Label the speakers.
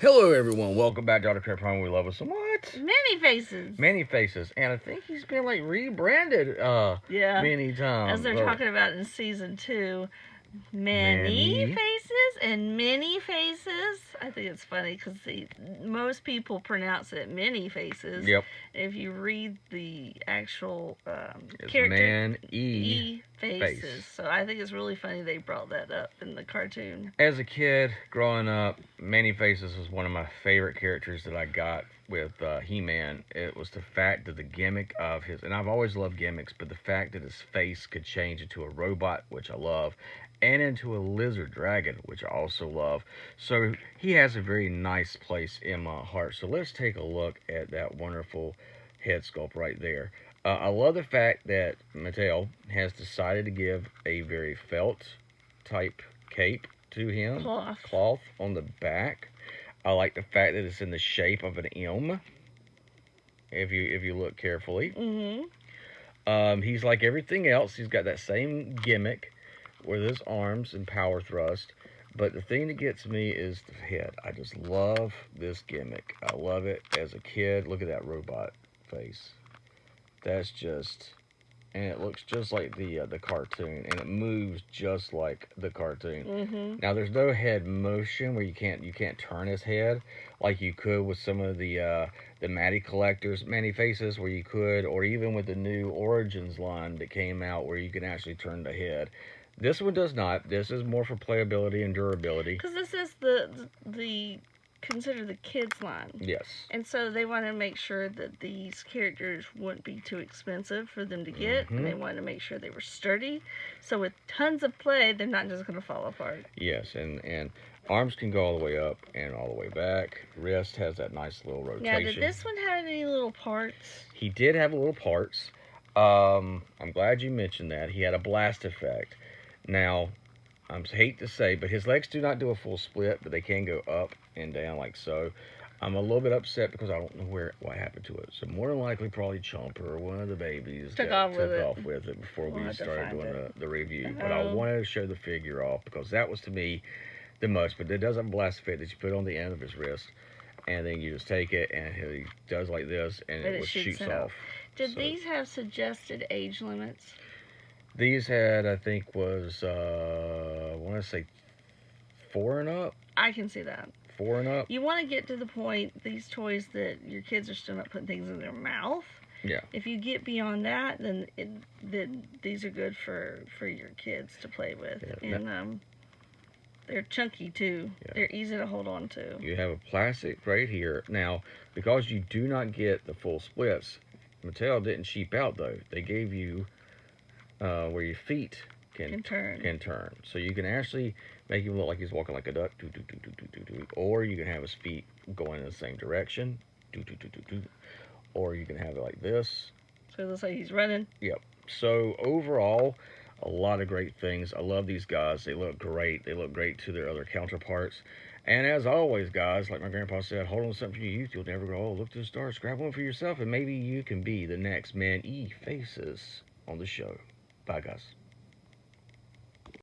Speaker 1: Hello, everyone. Welcome back to Auto Care Prime. We love us some what?
Speaker 2: Many faces.
Speaker 1: Many faces, and I think he's been like rebranded.
Speaker 2: Yeah.
Speaker 1: Many times.
Speaker 2: As they're talking about in season 2, many faces and many faces. I think it's funny because most people pronounce it many faces.
Speaker 1: Yep.
Speaker 2: If you read the actual
Speaker 1: It's
Speaker 2: character,
Speaker 1: man-e
Speaker 2: faces.
Speaker 1: face.
Speaker 2: So I think it's really funny they brought that up in the cartoon.
Speaker 1: As a kid, growing up, Many Faces was one of my favorite characters that I got with He-Man. It was the fact that the gimmick of his, and I've always loved gimmicks, but the fact that his face could change into a robot, which I love, and into a lizard dragon, which I also love. So he has a very nice place in my heart. So let's take a look at that wonderful head sculpt right there. I love the fact that Mattel has decided to give a very felt type cape to him. Cloth on the back. I like the fact that it's in the shape of an M. If you look carefully. He's like everything else. He's got that same gimmick with his arms and power thrust. But the thing that gets me is the head. I just love this gimmick. I love it as a kid. Look at that robot face. That's just, and it looks just like the cartoon, and it moves just like the cartoon. Now there's no head motion where you can't turn his head like you could with some of the Matty collectors, Many Faces, where you could, or even with the new Origins line that came out where you can actually turn the head. This one does not. This is more for playability and durability.
Speaker 2: Because this is the considered the kids line.
Speaker 1: Yes.
Speaker 2: And so they want to make sure that these characters wouldn't be too expensive for them to get. And they wanted to make sure they were sturdy. So with tons of play, they're not just going to fall apart.
Speaker 1: Yes, and arms can go all the way up and all the way back. Wrist has that nice little rotation.
Speaker 2: Now, did this one have any little parts?
Speaker 1: He did have little parts. I'm glad you mentioned that. He had a blast effect. Now, I hate to say, but his legs do not do a full split, but they can go up and down like so. I'm a little bit upset because I don't know what happened to it. So more than likely, probably Chomper or one of the babies
Speaker 2: took off
Speaker 1: with it before we started doing the review. But I wanted to show the figure off because that was to me the most. But it does have a blast fit that you put on the end of his wrist, and then you just take it and he does like this, and it shoots off.
Speaker 2: Did these have suggested age limits?
Speaker 1: These had, I think, was, I want to say 4 and up.
Speaker 2: I can see that.
Speaker 1: 4 and up.
Speaker 2: You want to get to the point, these toys, that your kids are still not putting things in their mouth.
Speaker 1: Yeah.
Speaker 2: If you get beyond that, then these are good for your kids to play with. Yeah. And they're chunky, too. Yeah. They're easy to hold on to.
Speaker 1: You have a plastic right here. Now, because you do not get the full splits, Mattel didn't cheap out, though. They gave you where your feet can turn. So you can actually make him look like he's walking like a duck, or you can have his feet going in the same direction, or you can have it like this.
Speaker 2: So it looks like he's running.
Speaker 1: Yep. So overall, a lot of great things. I love these guys. They look great. They look great to their other counterparts. And as always, guys, like my grandpa said, hold on to something for your youth. You'll never grow old. Look to the stars. Grab one for yourself, and maybe you can be the next Many Faces on the show. Bye, guys.